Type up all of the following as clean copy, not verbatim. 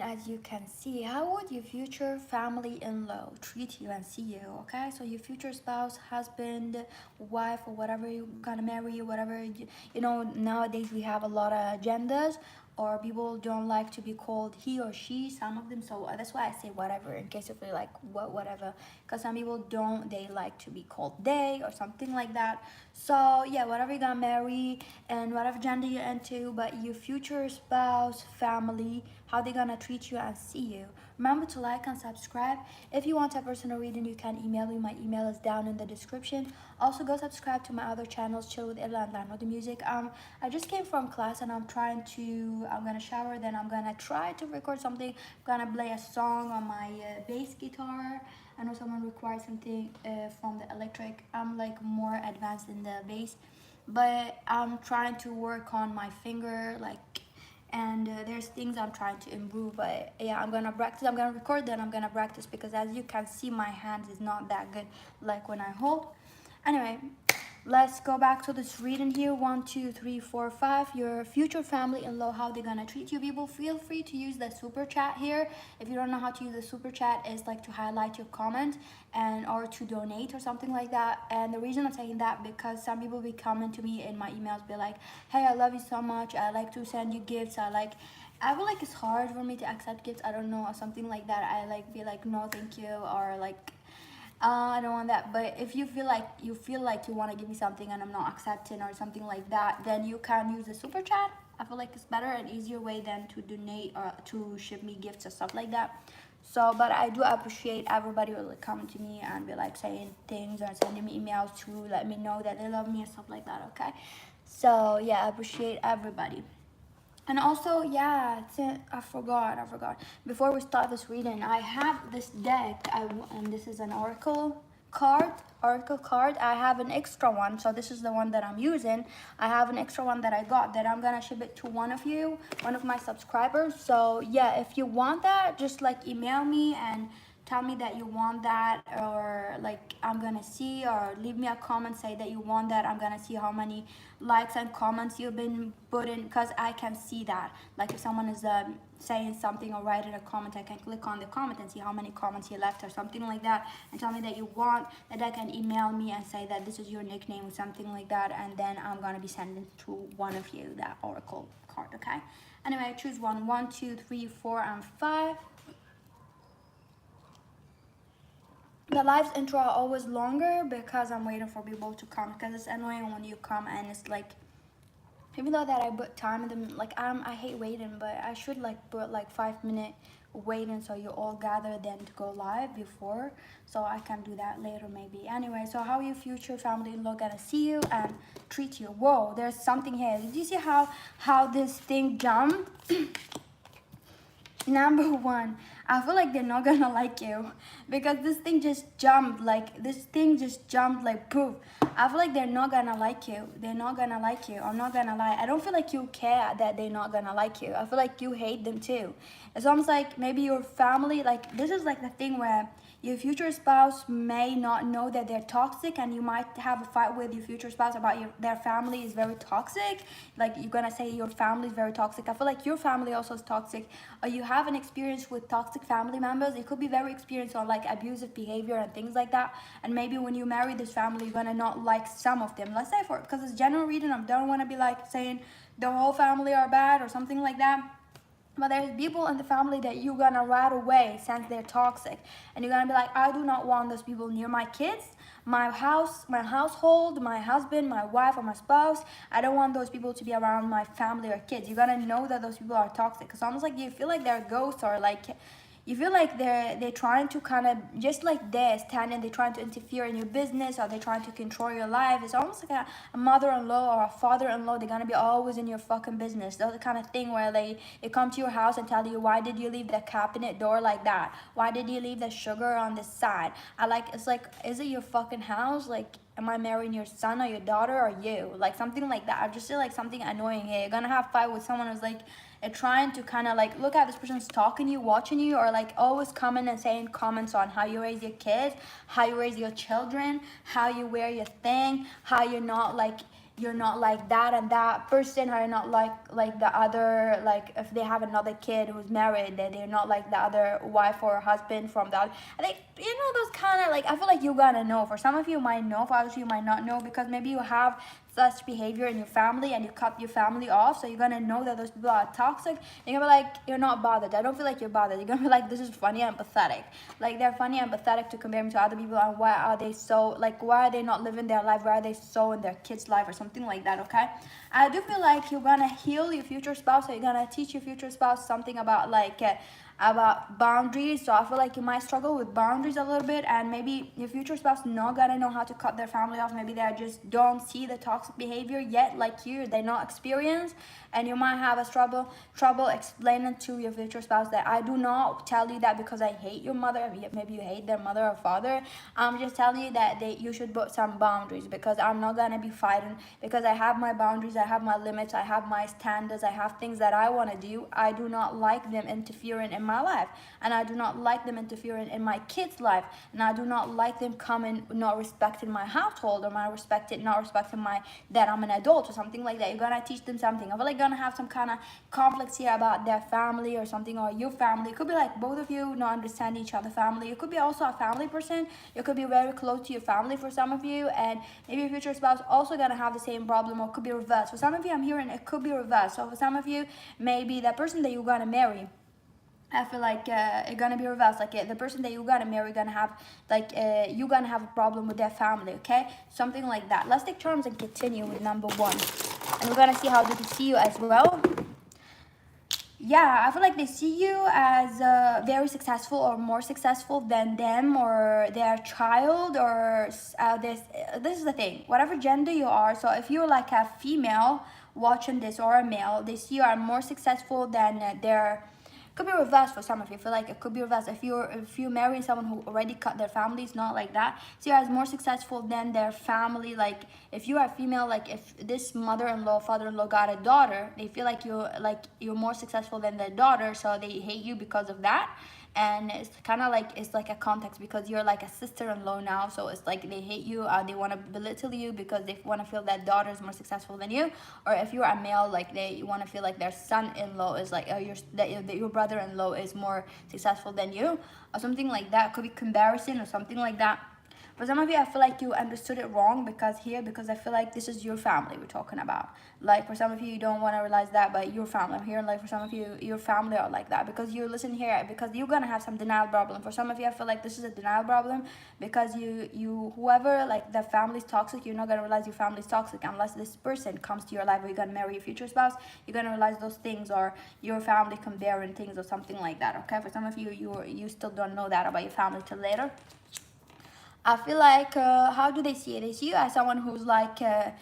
As you can see, how would your future family-in-law treat you and see you? Okay, so your future spouse, husband, wife, or whatever you're gonna marry, whatever nowadays we have a lot of genders, or people don't like to be called he or she, some of them. So that's why I say whatever, in case if you're like whatever, because some people don't, they like to be called they or something like that. So yeah, whatever you're gonna marry and whatever gender you're into, but your future spouse, family, how they gonna treat you and see you. Remember to like and subscribe. If you want a personal reading, you can email me. My email is down in the description. Also, go subscribe to my other channels, Chill with Ella and Learn with the Music. I just came from class and I'm gonna shower, then I'm gonna try to record something. I'm gonna play a song on my bass guitar. I know someone requires something from the electric. I'm like more advanced in the bass, but I'm trying to work on my finger, like, and there's things I'm trying to improve. But yeah, I'm gonna practice. I'm gonna record, then I'm gonna practice, because as you can see, my hands is not that good like when I hold. Anyway, let's go back to this reading here. 1, 2, 3, 4, 5. Your future family-in-law, how they're gonna treat you. People, feel free to use the super chat here. If you don't know how to use the super chat, is like to highlight your comment and or to donate or something like that. And the reason I'm saying that, because some people be coming to me in my emails, be like, hey, I love you so much, I like to send you gifts, I feel like it's hard for me to accept gifts, I don't know, or something like that. I like be like, no thank you, or like, I don't want that. But if you feel like you want to give me something and I'm not accepting or something like that, then you can use the super chat. I feel like it's better and easier way than to donate or to ship me gifts or stuff like that. So, but I do appreciate everybody who like coming to me and be like saying things or sending me emails to let me know that they love me and stuff like that. Okay, so yeah, I appreciate everybody. And also, yeah, I forgot. Before we start this reading, I have this deck, and this is an oracle card. I have an extra one, so this is the one that I'm using. I have an extra one that I got that I'm gonna ship it to one of you, one of my subscribers. So yeah, if you want that, just like email me and tell me that you want that, or like I'm gonna see, or leave me a comment, say that you want that. I'm gonna see how many likes and comments you've been putting, because I can see that. Like if someone is saying something or writing a comment, I can click on the comment and see how many comments you left or something like that, and tell me that you want that. I can email me and say that this is your nickname or something like that, and then I'm gonna be sending to one of you that oracle card. Okay, anyway, choose one. 1, 2, 3, 4, and 5. The live's intro are always longer because I'm waiting for people to come, because it's annoying when you come and it's like, even though that I put time in them, like I hate waiting, but I should like put like 5 minute waiting so you all gather then to go live before, so I can do that later maybe. Anyway, so how your future family-in-law gonna see you and treat you. Whoa, there's something here. Did you see how this thing jumped? Number one, I feel like they're not gonna like you, because this thing just jumped like poof. I feel like they're not gonna like you. They're not gonna like you. I'm not gonna lie. I don't feel like you care that they're not gonna like you. I feel like you hate them too. It's almost like maybe your family, like this is like the thing where your future spouse may not know that they're toxic, and you might have a fight with your future spouse about their family is very toxic. Like you're gonna say your family is very toxic. I feel like your family also is toxic, or you have an experience with toxic family members. It could be very experienced on like abusive behavior and things like that. And maybe when you marry this family, you're gonna not like some of them. Let's say, for because it's general reading, I don't want to be like saying the whole family are bad or something like that. But there's people in the family that you're gonna right away sense they're toxic, and you're gonna be like, I do not want those people near my kids, my house, my household, my husband, my wife, or my spouse. I don't want those people to be around my family or kids. You're gonna know that those people are toxic. It's almost like you feel like they're ghosts, or like you feel like they're trying to kind of just like they're standing, they're trying to interfere in your business, or they're trying to control your life. It's almost like a mother-in-law or a father-in-law. They're gonna be always in your fucking business. That's the kind of thing where they come to your house and tell you, why did you leave the cabinet door like that? Why did you leave the sugar on this side? It's like, is it your fucking house? Like, am I marrying your son or your daughter or you? Like something like that. I just feel like something annoying here. You're gonna have a fight with someone who's like trying to kind of like look at this person's talking to you, watching you, or like always coming and saying comments on how you raise your kids, how you raise your children, how you wear your thing, how you're not like you're not like that and that person, or you're not like the other, like if they have another kid who's married, that they're not like the other wife or husband from the other. I think, you know, those kind of like, I feel like you gotta know. For some of you might know, for others you might not know, because maybe you have such behavior in your family and you cut your family off, so you're gonna know that those people are toxic. You're gonna be like, you're not bothered. I don't feel like you're bothered. You're gonna be like, this is funny and pathetic. Like, they're funny and pathetic to compare them to other people, and why are they so, like, why are they not living their life? Why are they so in their kids' life or something like that? Okay, I do feel like you're gonna heal your future spouse, or you're gonna teach your future spouse something about about boundaries. So I feel like you might struggle with boundaries a little bit, and maybe your future spouse not gonna know how to cut their family off. Maybe they just don't see the toxic behavior yet, like you, they're not experienced, and you might have a trouble explaining to your future spouse that I do not tell you that because I hate your mother. Maybe you hate their mother or father. I'm just telling you that you should put some boundaries, because I'm not gonna be fighting, because I have my boundaries, I have my limits, I have my standards, I have things that I want to do. I do not like them interfering in my life, and I do not like them interfering in my kids' life, and I do not like them coming not respecting my household, or not respecting my that I'm an adult or something like that. You're gonna teach them something. I feel like gonna have some kind of conflicts here about their family or something, or your family. It could be like both of you not understand each other family. You could be also a family person. You could be very close to your family for some of you, and maybe your future spouse also gonna have the same problem, or it could be reversed. For some of you, I'm hearing it could be reversed. So for some of you, maybe the person that you're gonna marry, I feel like it's gonna be reversed. Like the person that you're gonna marry gonna have you're gonna have a problem with their family. Okay, something like that. Let's take turns and continue with number one, and we're gonna see how they see you as well. Yeah, I feel like they see you as very successful, or more successful than them or their child, or this is the thing, whatever gender you are. So if you're like a female watching this, or a male, they see you are more successful than their. Could be reversed for some of you. I feel like it could be reversed. If you marry someone who already cut their family, it's not like that. So you're as more successful than their family. Like if you are female, like if this mother-in-law, father-in-law got a daughter, they feel like you're more successful than their daughter, so they hate you because of that. And it's kind of like, it's like a context, because you're like a sister-in-law now, so it's like they hate you, they want to belittle you because they want to feel that daughter is more successful than you. Or if you're a male, like they want to feel like their son-in-law is like your brother-in-law is more successful than you, or something like that. Could be comparison or something like that. For some of you, I feel like you understood it wrong, because I feel like this is your family we're talking about. Like for some of you don't want to realize that, but your family. I'm hearing like for some of you, your family are like that, because you listen here, because you're gonna have some denial problem. For some of you, I feel like this is a denial problem, because whoever, like the family's toxic, you're not gonna realize your family's toxic unless this person comes to your life, or you're gonna marry your future spouse. You're gonna realize those things, or your family comparing things or something like that. Okay, for some of you, you still don't know that about your family till later. I feel like, how do they see it? They see you as someone who's like, I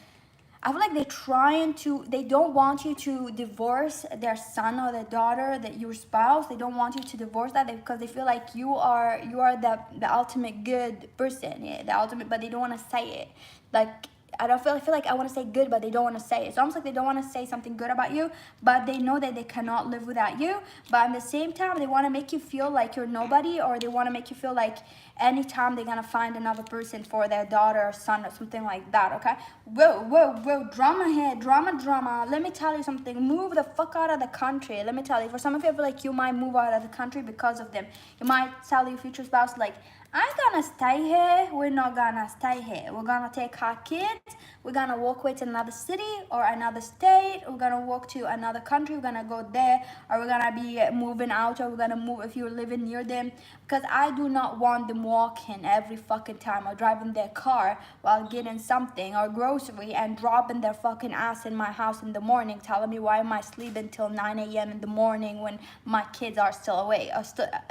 feel like they don't want you to divorce their son or their daughter, that your spouse. They don't want you to divorce that, because they feel like you are the ultimate good person, yeah, the ultimate, but they don't want to say it. Like, I feel like I want to say good, but they don't want to say it. It's almost like they don't want to say something good about you, but they know that they cannot live without you. But at the same time, they want to make you feel like you're nobody, or they want to make you feel like anytime they're gonna find another person for their daughter or son or something like that. Okay, whoa, drama here, drama. Let me tell you something. Move the fuck out of the country. Let me tell you, for some of you, I feel like you might move out of the country because of them. You might tell your future spouse, like, I'm gonna stay here. We're not gonna stay here. We're gonna take our kids. We're gonna walk away to another city or another state. We're gonna walk to another country. We're gonna go there, or we're gonna be moving out, or we're gonna move if you're living near them. Because I do not want them walking every fucking time, or driving their car while getting something or grocery, and dropping their fucking ass in my house in the morning, telling me why am I sleeping till 9 a.m. in the morning when my kids are still awake, or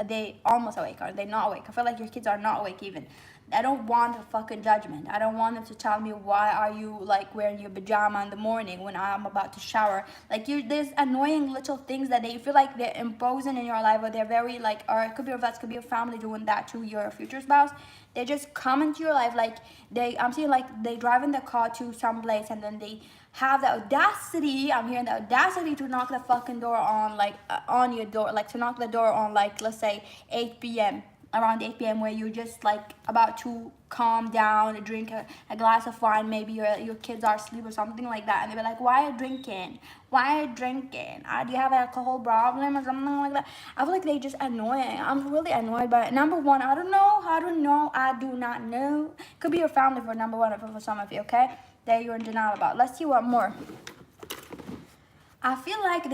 they almost awake, or they not awake. I feel like your kids are not awake even. I don't want a fucking judgment. I don't want them to tell me why are you like wearing your pajama in the morning when I'm about to shower. Like there's annoying little things that they feel like they're imposing in your life, or they're very like, or it could be could be your family doing that to your future spouse. They just come into your life like I'm seeing like they drive in the car to some place, and then they have the audacity, I'm hearing the audacity to knock the fucking door on, like on your door, like to knock the door on, like let's say 8 p.m. around 8 p.m. where you're just like about to calm down, drink a glass of wine, maybe your kids are asleep or something like that, and they'll be like, why are you drinking? Why are you drinking? Do you have an alcohol problem or something like that? I feel like they just annoying. I'm really annoyed by it. Number one, I don't know. I do not know. Could be your family for number one for some of you, okay? That you're in denial about. Let's see what more. I feel like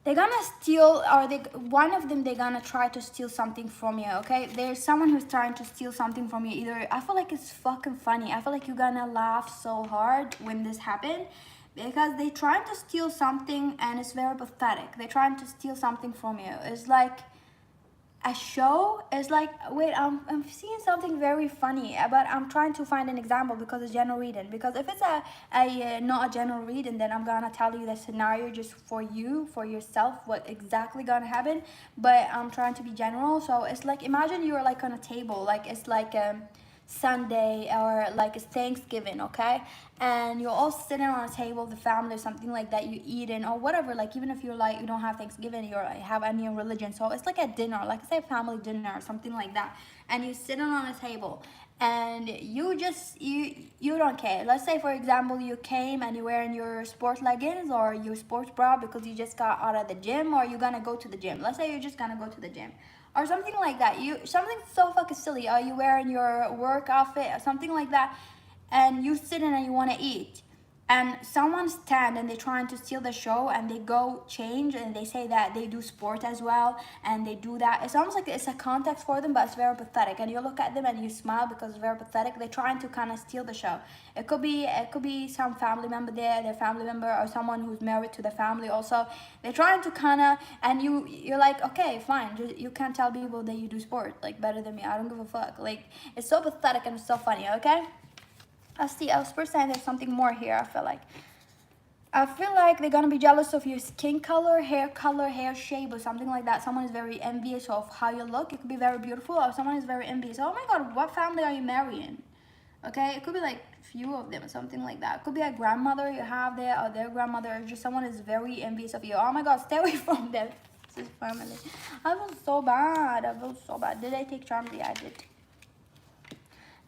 they're gonna steal, or one of them, they're gonna try to steal something from you, okay? There's someone who's trying to steal something from you. Either, I feel like it's fucking funny. I feel like you're gonna laugh so hard when this happened, because they trying to steal something and it's very pathetic. They're trying to steal something from you. It's like a show. Is like, wait, I'm seeing something very funny, but I'm trying to find an example because it's general reading. Because if it's a not a general reading, then I'm gonna tell you the scenario just for you, for yourself, what exactly gonna happen. But I'm trying to be general. So it's like, imagine you're like on a table, like it's like Sunday or like it's Thanksgiving, okay? And you're all sitting on a table, the family or something like that, you eating or whatever. Like, even if you're like, you don't have Thanksgiving, you have any religion, so it's like a dinner, like say family dinner or something like that, and you're sitting on a table and you just you don't care. Let's say, for example, you came and you're wearing your sport leggings or your sports bra because you just got out of the gym, or you're gonna go to the gym. Let's say you're just gonna go to the gym or something like that. Something so fucking silly. Are you wearing your work outfit or something like that, and you sitting and you want to eat, and someone stand and they're trying to steal the show, and they go change and they say that they do sport as well, and they do that. It's almost like it's a context for them, but it's very pathetic, and you look at them and you smile because it's very pathetic. They're trying to kind of steal the show. It could be some family member there, their family member, or someone who's married to the family also. They're trying to kind of, and you're like, okay, fine, you can't tell people that you do sport like better than me. I don't give a fuck. Like, it's so pathetic and it's so funny, okay? I see. I was first saying there's something more here. I feel like they're gonna be jealous of your skin color, hair shape, or something like that. Someone is very envious of how you look. It could be very beautiful, or someone is very envious. Oh my god, what family are you marrying? Okay, it could be like few of them or something like that. It could be a grandmother you have there, or their grandmother, or just someone is very envious of you. Oh my god, stay away from them. This is family. I feel so bad. Did I take Charms? Yeah, I did.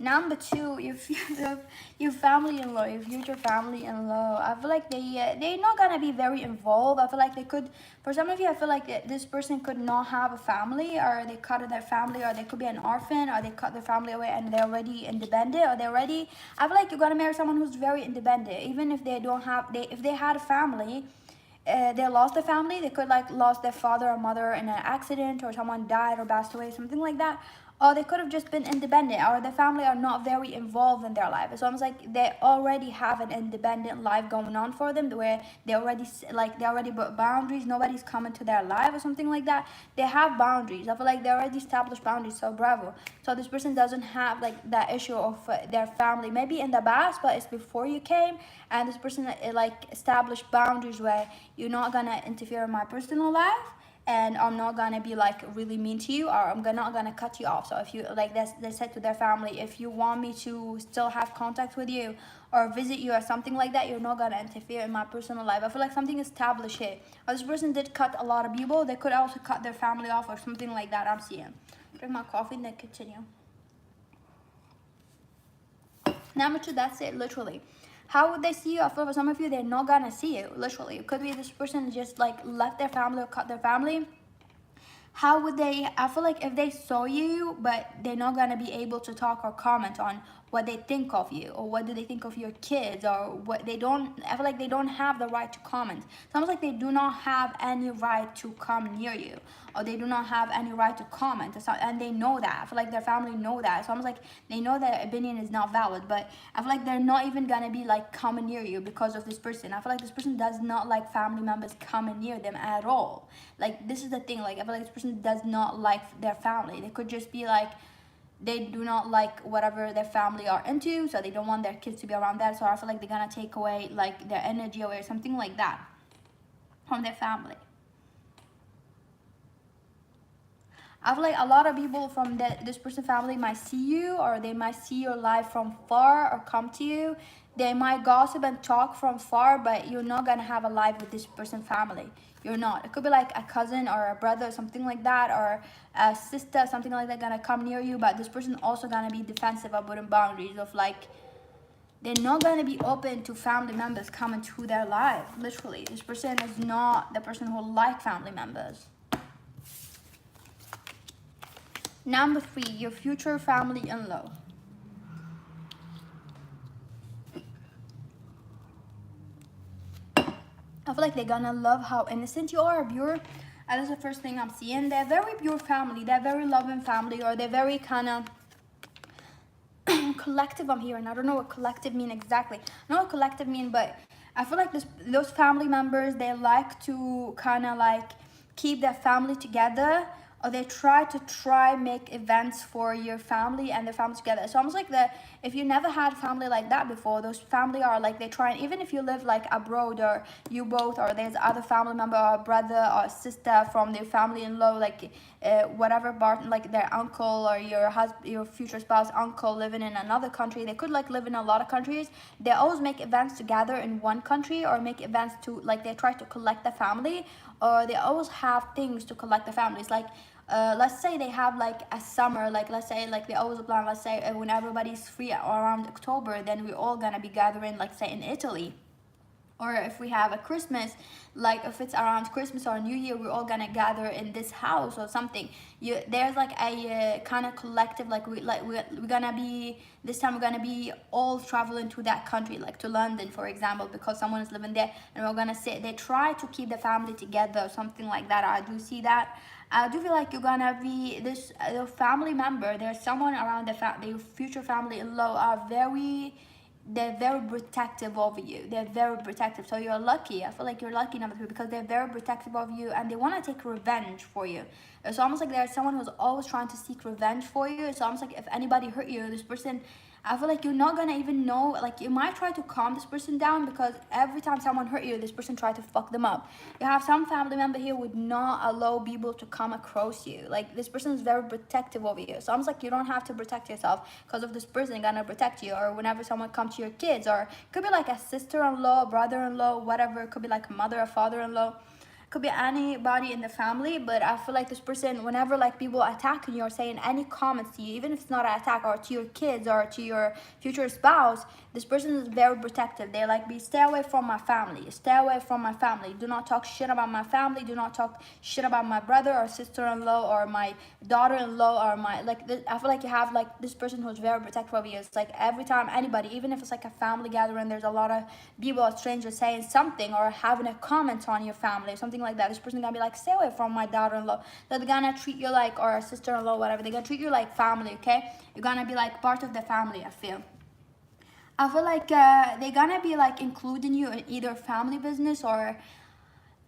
Number two, your family-in-law, your future family-in-law. I feel like they're not gonna be very involved. I feel like they could, for some of you, I feel like this person could not have a family, or they cut their family, or they could be an orphan, or they cut their family away and they're already independent, or they're already. I feel like you're gonna marry someone who's very independent, even if they don't have. If they had a family. They lost their family. They could like lost their father or mother in an accident, or someone died or passed away, something like that. Or they could have just been independent, or the family are not very involved in their life. It's almost like they already have an independent life going on for them, where they already put boundaries. Nobody's coming to their life or something like that. They have boundaries. I feel like they already established boundaries. So bravo. So this person doesn't have like that issue of their family. Maybe in the past, but it's before you came, and this person like established boundaries where you're not gonna interfere in my personal life, and I'm not gonna be like really mean to you, or I'm not gonna cut you off. So if you like, they said to their family, if you want me to still have contact with you or visit you or something like that, you're not gonna interfere in my personal life. I feel like something established here. Or this person did cut a lot of people. They could also cut their family off or something like that. I'm seeing. Drink my coffee and then continue. Number two, that's it, literally. How would they see you? I feel for some of you, they're not gonna see you, literally. It could be this person just like left their family or cut their family. How would they? I feel like if they saw you, but they're not gonna be able to talk or comment on what they think of you, or what do they think of your kids, or what they don't. I feel like they don't have the right to comment. It's almost like they do not have any right to come near you, or they do not have any right to comment. And they know that. I feel like their family know that. It's almost like they know their opinion is not valid, but I feel like they're not even gonna be like coming near you because of this person. I feel like this person does not like family members coming near them at all. Like, this is the thing. Like, I feel like this person does not like their family. They could just be like, they do not like whatever their family are into, so they don't want their kids to be around that. So I feel like they're gonna take away like their energy away or something like that from their family. I feel like a lot of people from this person family might see you, or they might see your life from far or come to you. They might gossip and talk from far, but you're not gonna have a life with this person family. You're not. It could be like a cousin or a brother or something like that, or a sister, something like that, gonna come near you, but this person also gonna be defensive about putting boundaries of like, they're not gonna be open to family members coming to their life. Literally, this person is not the person who like family members. Number 3, your future family-in-law. I feel like they're gonna love how innocent you are, pure. And that's the first thing I'm seeing. They're very pure family. They're very loving family, or they're very kind of collective. I'm hearing. I don't know what collective mean exactly. I don't know what collective mean, but I feel like those family members, they like to kind of like keep their family together, or they try to make events for your family and their family together. It's almost like that if you never had family like that before, those family are like, they try, and even if you live like abroad, or you both, or there's other family member or brother or sister from their family-in-law, like whatever part, like their uncle or your husband, your future spouse uncle living in another country. They could like live in a lot of countries. They always make events together in one country, or make events to like, they try to collect the family, or they always have things to collect the families. Like let's say they have like a summer, like let's say like they always plan, let's say when everybody's free around October, then we're all gonna be gathering, like say in Italy. Or if we have a Christmas, like if it's around Christmas or New Year, we're all gonna gather in this house or something. There's like a kind of collective, like we're gonna be, this time we're gonna be all traveling to that country, like to London, for example, because someone is living there, and we're gonna say, they try to keep the family together or something like that. I do see that. I do feel like you're gonna be this family member. There's someone around the future family-in-law are they're very protective over you. They're very protective. So you're lucky. I feel like you're lucky, number 3, because they're very protective of you, and they want to take revenge for you. It's almost like there's someone who's always trying to seek revenge for you. It's almost like if anybody hurt you, this person, I feel like you're not gonna even know, like you might try to calm this person down, because every time someone hurt you, this person tried to fuck them up. You have some family member here would not allow people to come across you. Like this person is very protective over you. So almost like you don't have to protect yourself, because of this person gonna protect you. Or whenever someone comes to your kids, or it could be like a sister-in-law, brother-in-law, whatever. It could be like a mother or father-in-law. Could be anybody in the family, but I feel like this person, whenever like people attacking you or saying any comments to you, even if it's not an attack, or to your kids or to your future spouse, this person is very protective. They're like, stay away from my family, stay away from my family, do not talk shit about my family, do not talk shit about my brother or sister-in-law or my daughter-in-law, or my like this. I feel like you have like this person who's very protective of you. It's like every time anybody, even if it's like a family gathering, there's a lot of people or strangers saying something or having a comment on your family or something like that, this person gonna be like, stay away from my daughter-in-law. They're gonna treat you like, or a sister-in-law, whatever, they're gonna treat you like family. Okay, you're gonna be like part of the family. I feel like they're gonna be like including you in either family business or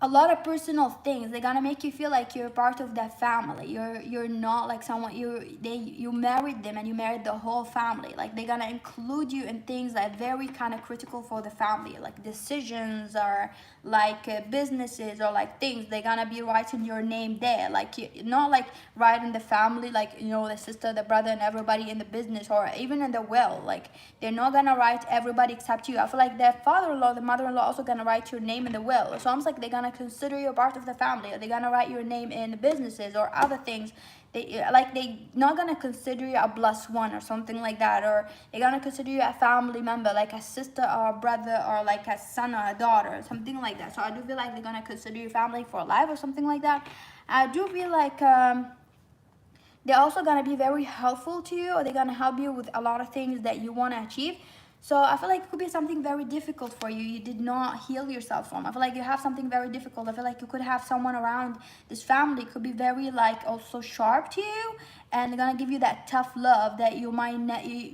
a lot of personal things. They're gonna make you feel like you're part of that family. You're not like someone, you married them and you married the whole family. Like they're gonna include you in things that are very kind of critical for the family, like decisions, or like businesses, or like things. They're gonna be writing your name there, like not like writing the family, like the sister, the brother, and everybody in the business, or even in the will. Like they're not gonna write everybody except you. I feel like their father-in-law, the mother-in-law also gonna write your name in the will. So almost like they're gonna consider you a part of the family, or they're gonna write your name in businesses or other things. They not gonna consider you a plus one or something like that, or they're gonna consider you a family member, like a sister or a brother, or like a son or a daughter, something like that. So I do feel like they're gonna consider you family for life or something like that. I do feel like they're also gonna be very helpful to you, or they're gonna help you with a lot of things that you want to achieve. So I feel like it could be something very difficult for you did not heal yourself from. I feel like you have something very difficult. I feel like you could have someone around this family could be very like also sharp to you, and they're gonna give you that tough love that you might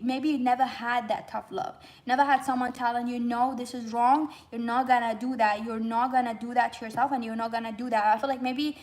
maybe you never had that tough love. Never had someone telling you, no, this is wrong, you're not gonna do that, you're not gonna do that to yourself, and you're not gonna do that. I feel like maybe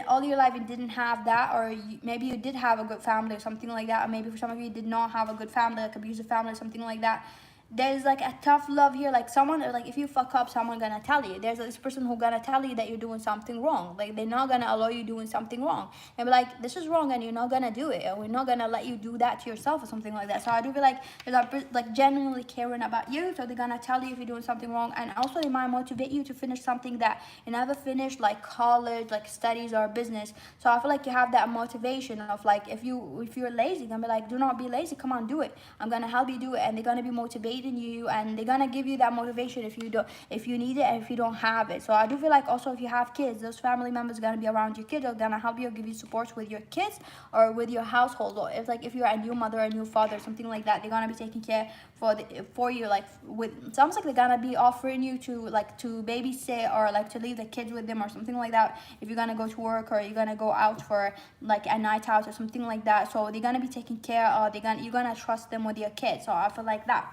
all your life you didn't have that, or maybe you did have a good family or something like that, or maybe for some of you did not have a good family, like abusive family or something like that. there's like a tough love here. Like someone, like if you fuck up, someone gonna tell you. There's this person who gonna tell you that you're doing something wrong. Like they're not gonna allow you doing something wrong and be like, this is wrong and you're not gonna do it, or we're not gonna let you do that to yourself or something like that. So I do feel like there's like genuinely caring about you, so they're gonna tell you if you're doing something wrong, and also they might motivate you to finish something that you never finished, like college, like studies or business. So I feel like you have that motivation of like, if you're lazy, gonna be like, do not be lazy, come on, do it, I'm gonna help you do it. And they're gonna be motivating you, and they're gonna give you that motivation if you need it and if you don't have it. So I do feel like also if you have kids, those family members are gonna be around your kids, are gonna help you, give you support with your kids or with your household. Or if you're a new mother, a new father, something like that, they're gonna be taking care for you, like with, it's almost like they're gonna be offering you to babysit or like to leave the kids with them or something like that, if you're gonna go to work or you're gonna go out for like a night out or something like that. So they're gonna be taking care of, you're gonna trust them with your kids. So I feel like that.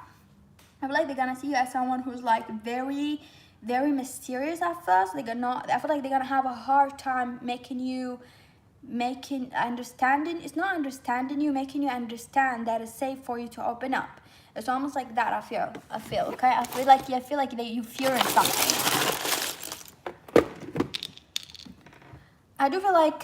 I feel like they're gonna see you as someone who's like very, very mysterious at first. I feel like they're gonna have a hard time making you understanding. It's not understanding you, making you understand that it's safe for you to open up. It's almost like that. I feel okay. I feel like you fearing something. I do feel like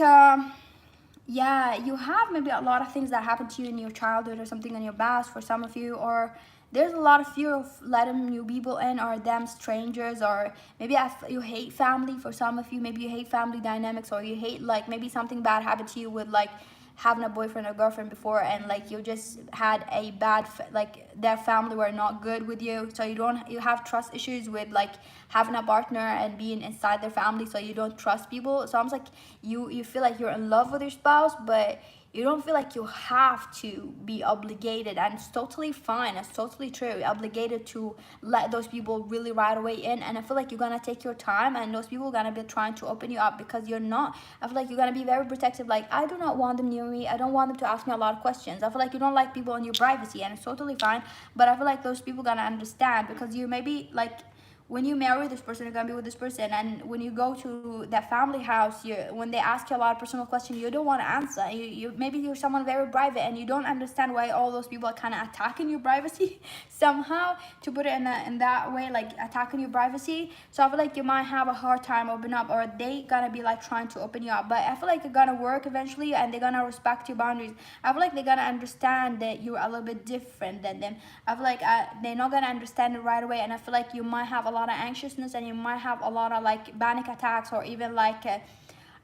yeah, you have maybe a lot of things that happened to you in your childhood or something in your past for some of you, or there's a lot of fear of letting new people in, or them strangers, or maybe you hate family for some of you. Maybe you hate family dynamics, or you hate like maybe something bad happened to you with like having a boyfriend or girlfriend before, and like you just had a bad like their family were not good with you, so you have trust issues with like having a partner and being inside their family, so you don't trust people. So I'm like, you feel like you're in love with your spouse, but you don't feel like you have to be obligated, and it's totally fine, it's totally true, you're obligated to let those people really right away in. And I feel like you're gonna take your time, and those people are gonna be trying to open you up, because you're not, I feel like you're gonna be very protective, like I do not want them near me, I don't want them to ask me a lot of questions. I feel like you don't like people in your privacy, and it's totally fine. But I feel like those people gonna understand, because you maybe like, when you marry this person, you're gonna be with this person, and when you go to that family house, when they ask you a lot of personal questions, you don't want to answer. You maybe you're someone very private, and you don't understand why all those people are kind of attacking your privacy somehow, to put it in that way, like attacking your privacy. So I feel like you might have a hard time opening up, or they gonna be like trying to open you up. But I feel like it's gonna work eventually, and they're gonna respect your boundaries. I feel like they're gonna understand that you're a little bit different than them. I feel like they're not gonna understand it right away, and I feel like you might have a lot of anxiousness, and you might have a lot of like panic attacks, or even like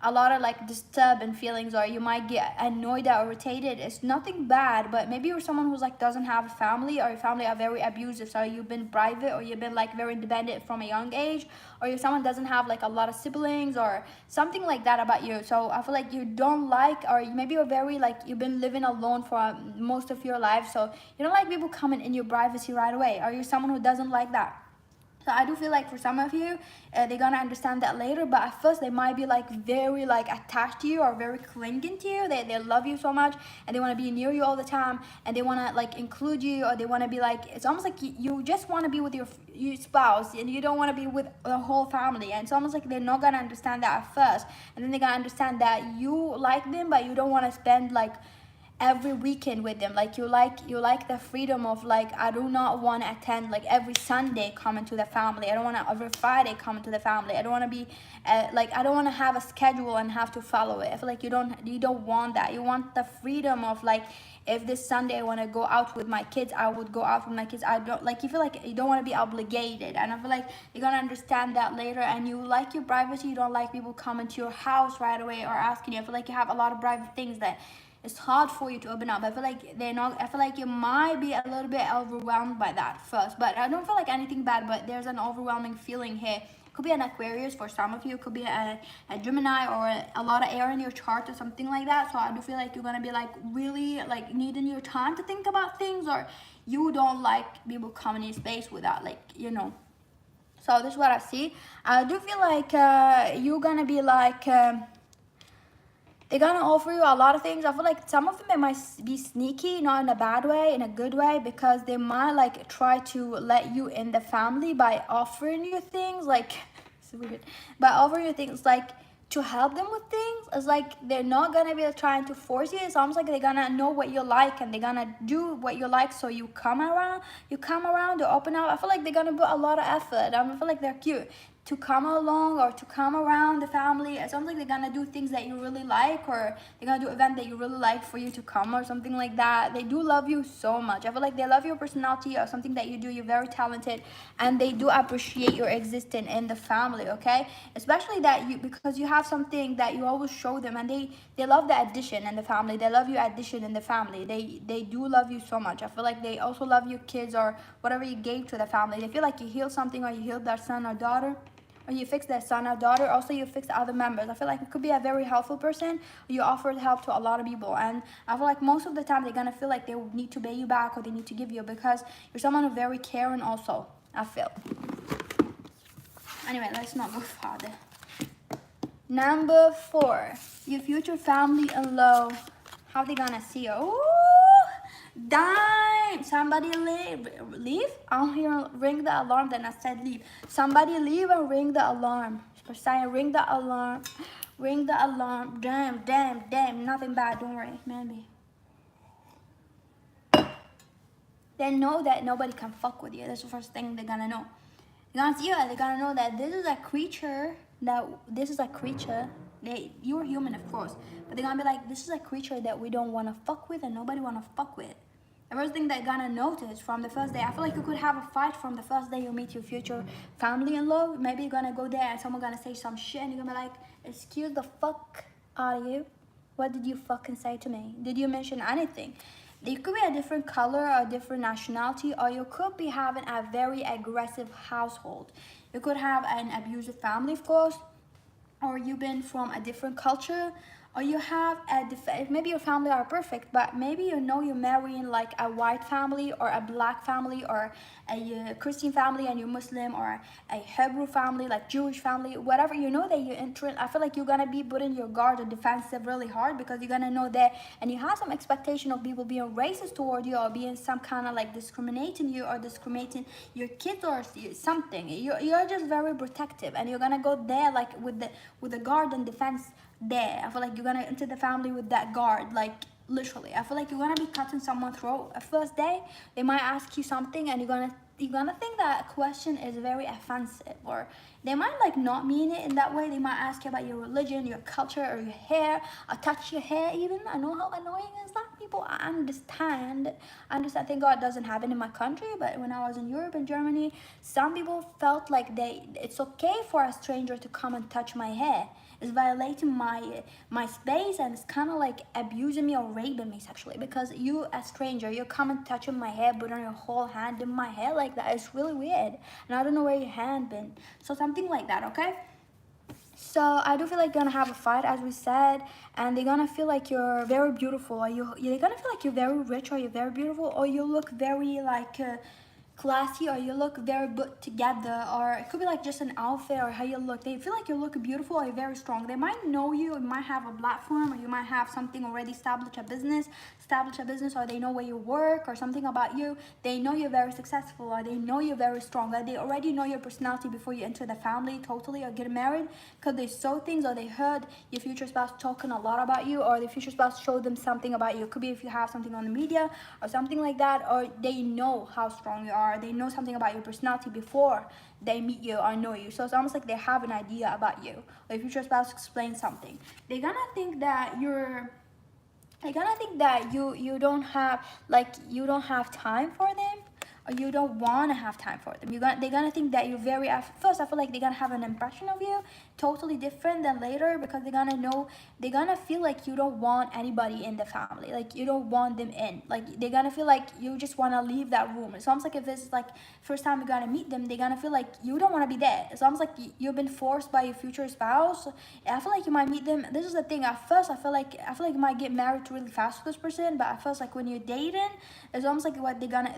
a lot of like disturbing feelings, or you might get annoyed or irritated. It's nothing bad, but maybe you're someone who's like doesn't have a family, or your family are very abusive, so you've been private, or you've been like very independent from a young age, or you're someone doesn't have like a lot of siblings or something like that about you. So I feel like you don't like, or maybe you're very like, you've been living alone for most of your life, so you don't like people coming in your privacy right away, or you're someone who doesn't like that. So I do feel like for some of you, they're gonna understand that later, but at first they might be like very like attached to you, or very clinging to you. They love you so much, and they want to be near you all the time, and they want to like include you, or they want to be like, it's almost like you just want to be with your spouse, and you don't want to be with the whole family. And it's almost like they're not gonna understand that at first, and then they're gonna understand that you like them, but you don't want to spend like every weekend with them. Like you like the freedom of like, I do not want to attend like every Sunday coming to the family, I don't want to every Friday coming to the family, I don't want to be like, I don't want to have a schedule and have to follow it. I feel like you don't want that. You want the freedom of like, if this Sunday I want to go out with my kids, I would go out with my kids. I don't like, you feel like you don't want to be obligated, and I feel like you're gonna understand that later. And you like your privacy, you don't like people coming to your house right away or asking you. I feel like you have a lot of private things that it's hard for you to open up. I feel like I feel like you might be a little bit overwhelmed by that first, but I don't feel like anything bad, but there's an overwhelming feeling here. Could be an Aquarius for some of you, could be a Gemini, or a lot of air in your chart or something like that. So I do feel like you're gonna be like really like needing your time to think about things, or you don't like people coming in space without like, so this is what I see. I do feel like you're gonna be like they're gonna offer you a lot of things. I feel like some of them, they might be sneaky, not in a bad way, in a good way, because they might like try to let you in the family by offering you things like it's weird, by offering you things like to help them with things. It's like they're not gonna be trying to force you. It's almost like they're gonna know what you like and they're gonna do what you like. So you come around, to open up. I feel like they're gonna put a lot of effort. I feel like they're cute to come along or to come around the family. It sounds like they're gonna do things that you really like, or they're gonna do event that you really like for you to come or something like that. They do love you so much. I feel like they love your personality or something that you do. You're very talented, and they do appreciate your existence in the family. Okay, especially that you, because you have something that you always show them, and they love the addition in the family. They love your addition in the family. They do love you so much. I feel like they also love your kids or whatever you gave to the family. They feel like you healed something, or you healed their son or daughter, or you fix their son or daughter. Also, you fix other members. I feel like it could be a very helpful person. You offered help to a lot of people, and I feel like most of the time they're gonna feel like they need to pay you back or they need to give you, because you're someone who's very caring also, I feel. Anyway, let's not go farther. Number 4, your future family in law. How they gonna see you? Ooh, dime. Somebody leave. I'll hear ring the alarm. Then I said leave. Somebody leave and ring the alarm. Saying ring the alarm. Ring the alarm. Damn. Nothing bad. Don't worry, maybe. They know that nobody can fuck with you. That's the first thing they're gonna know. They're gonna see you. They're gonna know that this is a creature. You're human, of course, but they're gonna be like, this is a creature that we don't want to fuck with and nobody want to fuck with. The first thing they're gonna notice from the first day, I feel like you could have a fight from the first day you meet your future family-in-law. Maybe you're gonna go there and someone gonna say some shit and you're gonna be like, excuse the fuck out of you. What did you fucking say to me? Did you mention anything? They could be a different color or a different nationality, or you could be having a very aggressive household. You could have an abusive family, of course, or you've been from a different culture, or you have maybe your family are perfect, but maybe you know you're marrying like a white family or a black family or a Christian family and you're Muslim, or a Hebrew family, like Jewish family, whatever. You know that you're entering. I feel like you're gonna be putting your guard or defensive really hard, because you're gonna know that, and you have some expectation of people being racist toward you or being some kind of like discriminating you or discriminating your kids or something. You're just very protective, and you're gonna go there like with the guard and defense there. I feel like you're gonna enter the family with that guard, like literally. I feel like you're gonna be cutting someone's throat. First day, they might ask you something, and you're gonna think that question is very offensive, or they might like not mean it in that way. They might ask you about your religion, your culture, or your hair, or touch your hair even. I know how annoying is that, people. I understand. Thank God it doesn't happen in my country, but when I was in Europe and Germany, some people felt like it's okay for a stranger to come and touch my hair. It's violating my space, and it's kind of like abusing me or raping me sexually, because you, a stranger, you come and touching my hair, putting your whole hand in my hair like that. It's really weird, and I don't know where your hand been. So something like that, okay? So I do feel like you're gonna have a fight, as we said, and they're gonna feel like you're very beautiful, or they're gonna feel like you're very rich, or you're very beautiful, or you look very like classy, or you look very put together, or it could be like just an outfit or how you look. They feel like you look beautiful or you're very strong. They might know you, you might have a platform, or you might have something already established a business, or they know where you work or something about you. They know you're very successful, or they know you're very strong, or they already know your personality before you enter the family totally or get married, because they saw things, or they heard your future spouse talking a lot about you, or the future spouse showed them something about you. It could be if you have something on the media or something like that, or they know how strong you are. They know something about your personality before they meet you or know you. So it's almost like they have an idea about you. Or if your future spouse explains something, they're gonna think that you don't have time for them, or you don't want to have time for them. They're gonna think that you're very, at first I feel like they're gonna have an impression of you totally different than later, because they're gonna feel like you don't want anybody in the family, like you don't want them in, like they're gonna feel like you just want to leave that room. It's almost like if this is like first time you're gonna meet them, they're gonna feel like you don't want to be there. It's almost like you've been forced by your future spouse. I feel like you might meet them. This is the thing, at first I feel like you might get married really fast with this person, but at first, like when you're dating, it's almost like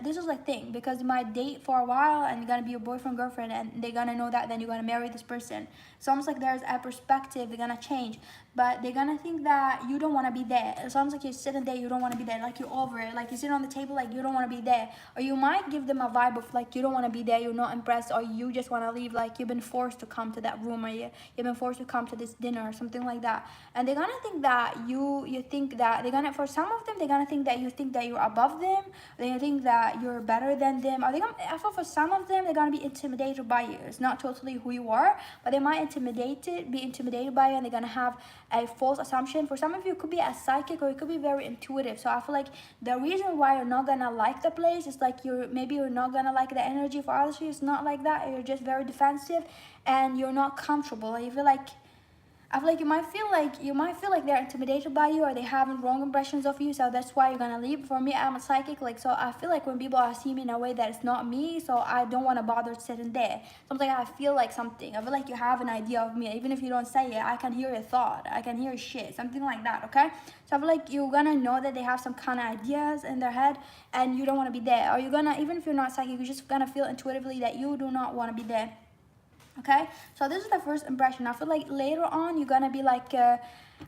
this is the thing, because you might date for a while and you're gonna be your boyfriend, girlfriend, and they're gonna know that, then you're gonna marry this person. It's almost like there's a perspective, they're gonna change. but they're gonna think that you don't want to be there. It sounds like you're sitting there, you don't want to be there, like you're over it, like you're sitting on the table, like you don't want to be there. Or you might give them a vibe of like you don't want to be there, you're not impressed, or you just want to leave, like you've been forced to come to that room, or you've been forced to come to this dinner or something like that. And they're gonna think that you think that they're gonna, for some of them, they're gonna think that you think that you're above them. They're gonna think that you're better than them. Or I feel for some of them, they're gonna be intimidated by you. It's not totally who you are, but they might be intimidated by you, and they're gonna have a false assumption. For some of you, it could be a psychic, or it could be very intuitive. So I feel like the reason why you're not gonna like the place is like you're not gonna like the energy. For others, it's not like that. You're just very defensive, and you're not comfortable. I feel like you might feel like they're intimidated by you, or they having wrong impressions of you, so that's why you're gonna leave. For me, I'm a psychic, like, so I feel like when people are seeing me in a way that it's not me, so I don't want to bother sitting there. Something I feel like you have an idea of me, even if you don't say it. I can hear your thought, I can hear shit, something like that. Okay, so I feel like you're gonna know that they have some kind of ideas in their head, and you don't want to be there. Or you're gonna, even if you're not psychic, you're just gonna feel intuitively that you do not want to be there. Okay, so this is the first impression. I feel like later on you're gonna be like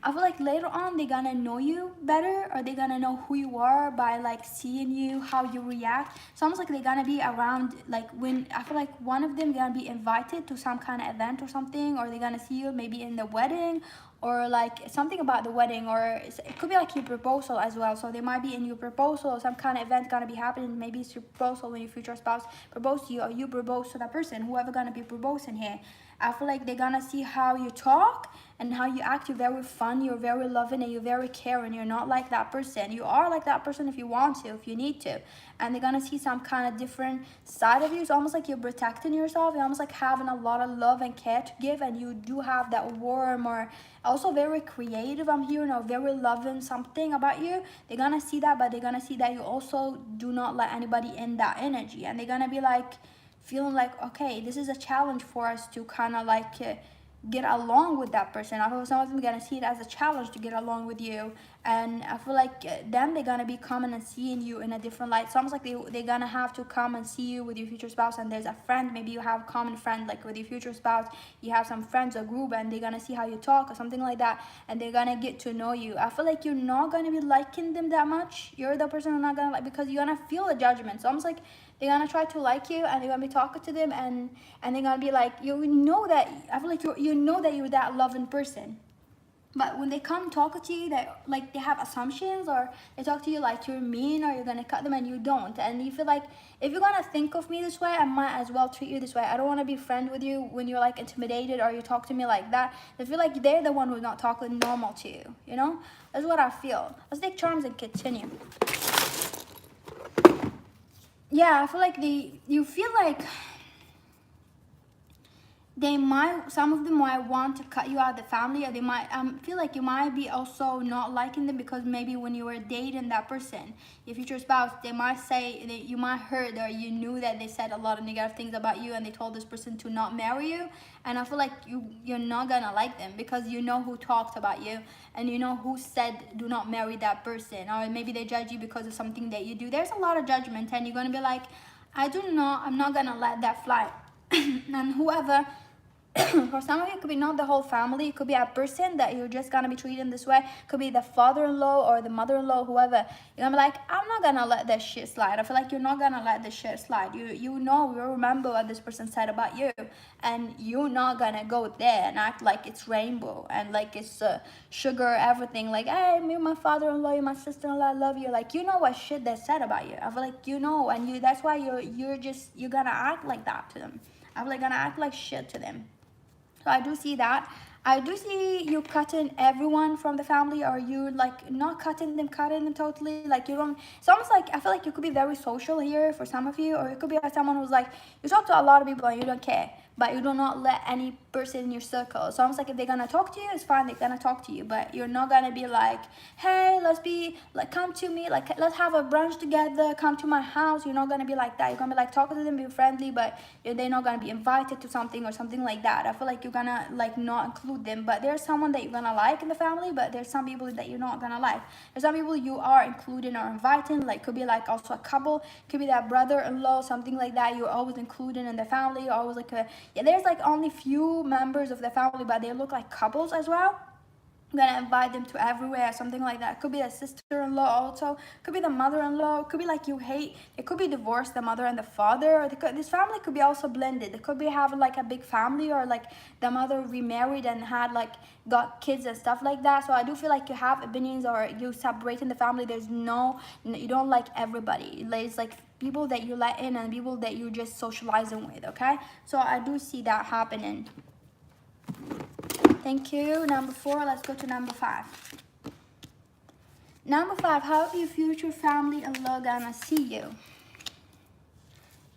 I feel like later on they're gonna know you better, or they're gonna know who you are by like seeing you, how you react. It's almost like they're gonna be around, like when I feel like one of them gonna be invited to some kind of event or something, or they're gonna see you maybe in the wedding, or like something about the wedding, or it could be like your proposal as well. So they might be in your proposal, or some kind of event gonna be happening. Maybe it's your proposal when your future spouse proposes to you, or you propose to that person, whoever gonna be proposing here. I feel like they're gonna see how you talk and how you act. You're very fun, you're very loving, and you're very caring. You're not like that person. You are like that person if you want to, if you need to. And they're gonna see some kind of different side of you. It's almost like you're protecting yourself. You're almost like having a lot of love and care to give, and you do have that warm, or also very creative, I'm hearing, or very loving something about you. They're gonna see that, but they're gonna see that you also do not let anybody in that energy. And they're gonna be like feeling like, okay, this is a challenge for us to kind of like get along with that person. I feel some of them are gonna see it as a challenge to get along with you, and I feel like then they're gonna be coming and seeing you in a different light. It's almost like they're gonna have to come and see you with your future spouse, and there's a friend, maybe you have a common friend, like with your future spouse, you have some friends or group, and they're gonna see how you talk or something like that, and they're gonna get to know you. I feel like you're not gonna be liking them that much. You're the person who's not gonna like, because you're gonna feel the judgment. It's almost like they're gonna try to like you, and they're gonna be talking to them, and they're gonna be like, you know that, I feel like you know that you're that loving person. But when they come talking to you, that like they have assumptions, or they talk to you like you're mean, or you're gonna cut them, and you don't. And you feel like, if you're gonna think of me this way, I might as well treat you this way. I don't want to be friend with you when you're like intimidated, or you talk to me like that. I feel like they're the one who's not talking normal to you, you know? That's what I feel. Let's take charms and continue. Yeah, I feel like you feel like some of them might want to cut you out of the family, or they might feel like you might be also not liking them, because maybe when you were dating that person, your future spouse, they might say that you might heard, or you knew that they said a lot of negative things about you, and they told this person to not marry you. And I feel like you're not gonna like them, because you know who talked about you, and you know who said do not marry that person. Or maybe they judge you because of something that you do. There's a lot of judgment, and you're gonna be like, I'm not gonna let that fly. And whoever for some of you, it could be not the whole family. It could be a person that you're just gonna be treating this way. It could be the father-in-law or the mother-in-law, whoever. You're gonna be like, I'm not gonna let that shit slide. I feel like you're not gonna let this shit slide. You remember what this person said about you, and you're not gonna go there and act like it's rainbow and like it's sugar, everything. Like, hey, me, my father-in-law, you, my sister-in-law, I love you. Like, you know what shit they said about you. I feel like you know, and that's why you're gonna act like that to them. I feel like gonna act like shit to them. So I do see that. I do see you cutting everyone from the family, or you like not cutting them totally. Like you don't, it's almost like, I feel like you could be very social here for some of you, or it could be like someone who's like, you talk to a lot of people and you don't care, but you do not let any person in your circle. So almost like if they're gonna talk to you, it's fine, they're gonna talk to you, but you're not gonna be like, hey, come to me, like let's have a brunch together, come to my house. You're not gonna be like that. You're gonna be like talking to them, be friendly, but they're not gonna be invited to something or something like that. I feel like you're gonna like not include them, but there's someone that you're gonna like in the family, but there's some people that you're not gonna like. There's some people you are including or inviting, like could be like also a couple, could be that brother-in-law, something like that. You're always including in the family, always like there's like only few members of the family, but they look like couples as well. gonna invite them to everywhere, something like that. Could be the sister-in-law also, could be the mother-in-law, could be like you hate, it could be divorced, the mother and the father, or this family could be also blended. It could be having like a big family, or like the mother remarried and had like got kids and stuff like that. So I do feel like you have opinions, or you separate in the family. There's no, you don't like everybody. It's like people that you let in and people that you just socializing with, okay? So I do see that happening. Thank you. Number 4, let's go to number 5. Number 5, how your future family in law gonna see you?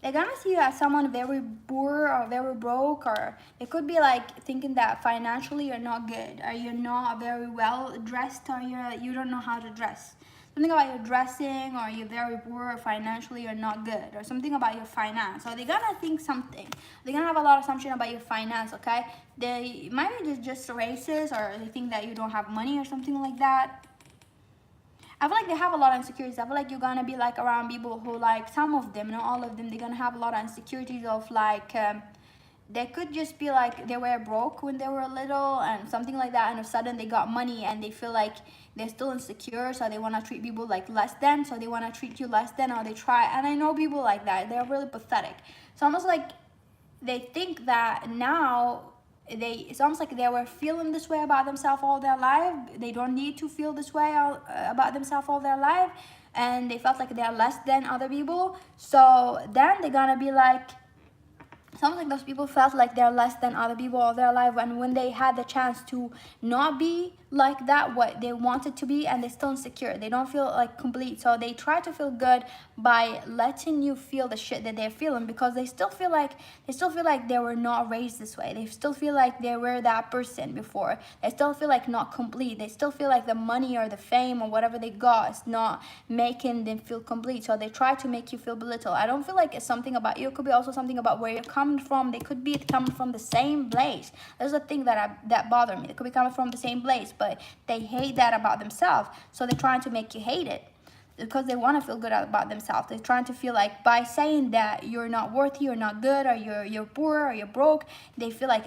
They're gonna see you as someone very poor or very broke, or it could be like thinking that financially you're not good, or you're not very well dressed, or you don't know how to dress. Something about your dressing, or you're very poor, or financially you're not good, or something about your finance. So they're gonna think something. They're gonna have a lot of assumption about your finance, okay? They might be just racist, or they think that you don't have money or something like that. I feel like they have a lot of insecurities. I feel like you're gonna be like around people who, like, some of them, not all of them, they're gonna have a lot of insecurities of like, they could just be like they were broke when they were little and something like that, and all of a sudden they got money and they feel like they're still insecure, so they want to treat people like less than, so they want to treat you less than, or they try. And I know people like that, they're really pathetic. It's almost like they think that now it's almost like they were feeling this way about themselves all their life. They don't need to feel this way about themselves all their life, and they felt like they're less than other people. So then they're gonna be like, sounds like those people felt like they're less than other people all their life, and when they had the chance to not be like that, what they wanted to be, and they're still insecure, they don't feel like complete. So they try to feel good by letting you feel the shit that they're feeling, because they still feel like they were not raised this way. They still feel like they were that person before. They still feel like not complete. They still feel like the money or the fame or whatever they got is not making them feel complete. So they try to make you feel belittled. I don't feel like it's something about you. It could be also something about where you're coming from. They could be coming from the same place. There's a thing that bothered me. They could be coming from the same place, but they hate that about themselves. So they're trying to make you hate it, because they want to feel good about themselves. They're trying to feel like by saying that you're not worthy, you're not good, or you're poor, or you're broke, they feel like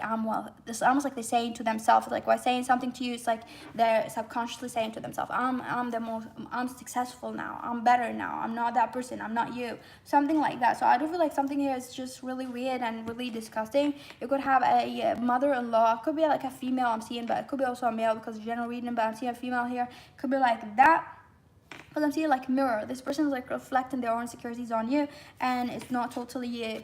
this almost like they're saying to themselves, like by saying something to you, it's like they're subconsciously saying to themselves, I'm successful now, I'm better now, I'm not that person, I'm not you, something like that. So I do feel like something here is just really weird and really disgusting. You could have a mother-in-law, it could be like a female I'm seeing, but it could be also a male because general reading, but I'm seeing a female here. It could be like that. Because I'm seeing like mirror. This person is like reflecting their own insecurities on you, and it's not totally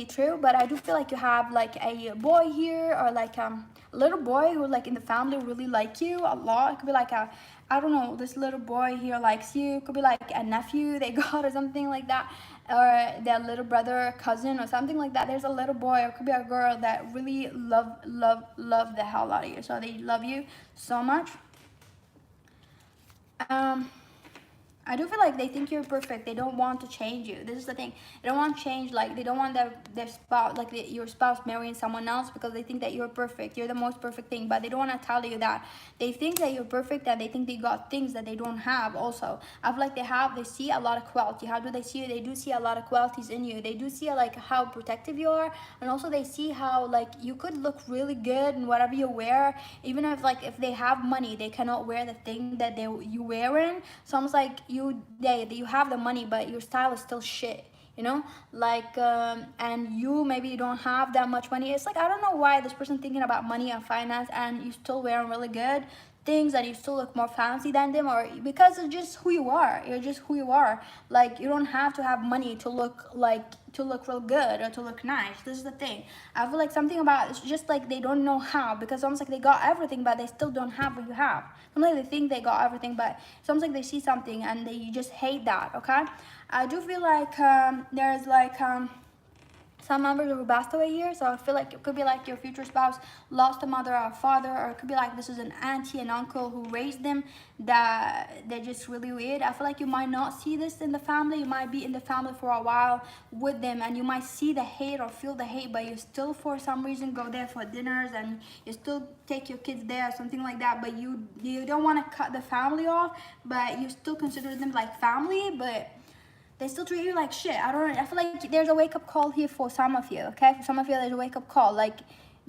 true. But I do feel like you have like a boy here, or like a little boy who like in the family really like you a lot. It could be like I don't know, this little boy here likes you. It could be like a nephew they got or something like that, or their little brother, cousin, or something like that. There's a little boy, or it could be a girl that really love the hell out of you. So they love you so much. I do feel like they think you're perfect. They don't want to change you. This is the thing. They don't want to change. Like, they don't want their spouse, like your spouse marrying someone else, because they think that you're perfect. You're the most perfect thing. But they don't want to tell you that. They think that you're perfect, and they think they got things that they don't have also. I feel like they see a lot of quality. How do they see you? They do see a lot of qualities in you. They do see like how protective you are. And also they see how like you could look really good in whatever you wear. Even if they have money, they cannot wear the thing that you wearing. So almost like you have the money, but your style is still shit, you know, like and you maybe don't have that much money. It's like, I don't know why this person thinking about money and finance, and you still wearing really good things, and you still look more fancy than them, or because it's just who you are. You're just who you are. Like, you don't have to have money to look real good or to look nice. This is the thing. I feel like something about it's just like they don't know how, because almost like they got everything, but they still don't have what you have. Sometimes they think they got everything, but it's almost like they see something and they just hate that. Okay, I do feel like there's like some members who passed away here. So I feel like it could be like your future spouse lost a mother or a father, or it could be like this is an auntie and uncle who raised them, that they're just really weird. I feel like you might not see this in the family. You might be in the family for a while with them, and you might see the hate or feel the hate, but you still for some reason go there for dinners, and you still take your kids there or something like that. But you don't want to cut the family off, but you still consider them like family, but they still treat you like shit. I feel like there's a wake-up call here for some of you, okay? For some of you, there's a wake-up call. Like,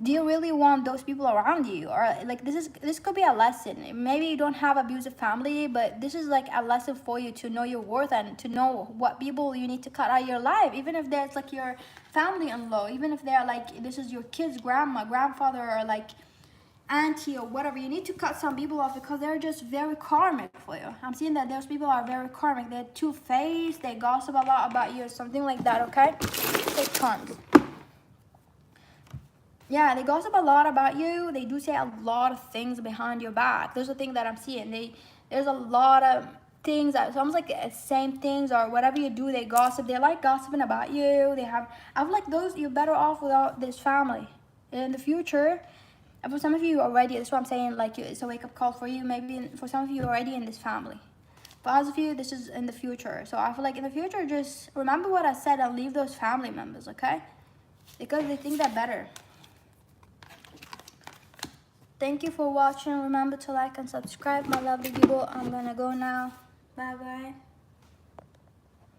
Do you really want those people around you? Or like, this could be a lesson. Maybe you don't have abusive family, but this is like a lesson for you to know your worth and to know what people you need to cut out of your life, even if there's like your family-in-law, even if they're like, this is your kid's grandma, grandfather, or like auntie or whatever. You need to cut some people off because they're just very karmic for you. I'm seeing that those people are very karmic. They're two-faced, they gossip a lot about you, something like that. Okay, take turns. Yeah, they gossip a lot about you. They do say a lot of things behind your back. There's a thing that I'm seeing. There's a lot of things that it's almost like the same things, or whatever you do, they gossip. They like gossiping about you. I feel like those, you're better off without this family in the future. And for some of you already, that's what I'm saying, like, it's a wake-up call for you. Maybe for some of you already in this family. For others of you, this is in the future. So I feel like in the future, just remember what I said and leave those family members, okay? Because they think they're better. Thank you for watching. Remember to like and subscribe, my lovely people. I'm gonna go now. Bye bye.